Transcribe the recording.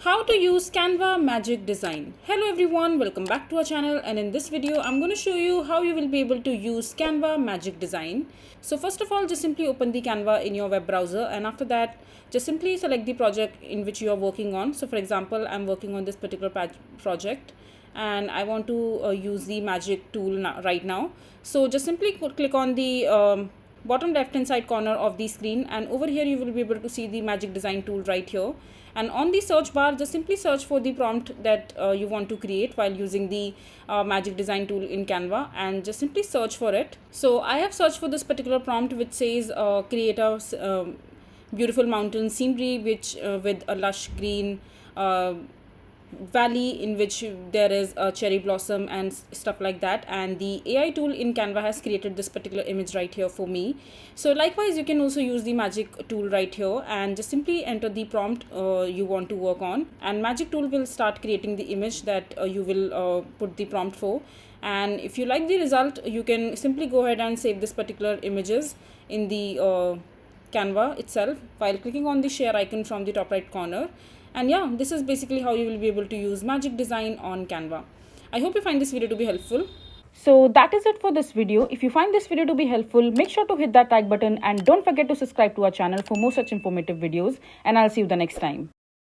How to use Canva Magic Design. Hello everyone, welcome back to our channel, and in this video I'm going to show you how you will be able to use Canva Magic Design. So first of all, just simply open the Canva in your web browser, and after that just simply select the project in which you are working on. So for example, I'm working on this particular project and I want to use the magic tool right now. So just simply click on the bottom left hand side corner of the screen, and over here you will be able to see the magic design tool right here. And on the search bar, just simply search for the prompt that you want to create while using the magic design tool in Canva, and just simply search for it. So I have searched for this particular prompt which says create a beautiful mountain scenery which with a lush green valley in which there is a cherry blossom and stuff like that. And the AI tool in Canva has created this particular image right here for me. So likewise, you can also use the magic tool right here and just simply enter the prompt you want to work on, and magic tool will start creating the image that you will put the prompt for. And if you like the result, you can simply go ahead and save this particular images in the Canva itself while clicking on the share icon from the top right corner. And yeah, this is basically how you will be able to use magic design on Canva. I hope you find this video to be helpful. So that is it for this video. If you find this video to be helpful, make sure to hit that like button and don't forget to subscribe to our channel for more such informative videos, and I'll see you the next time.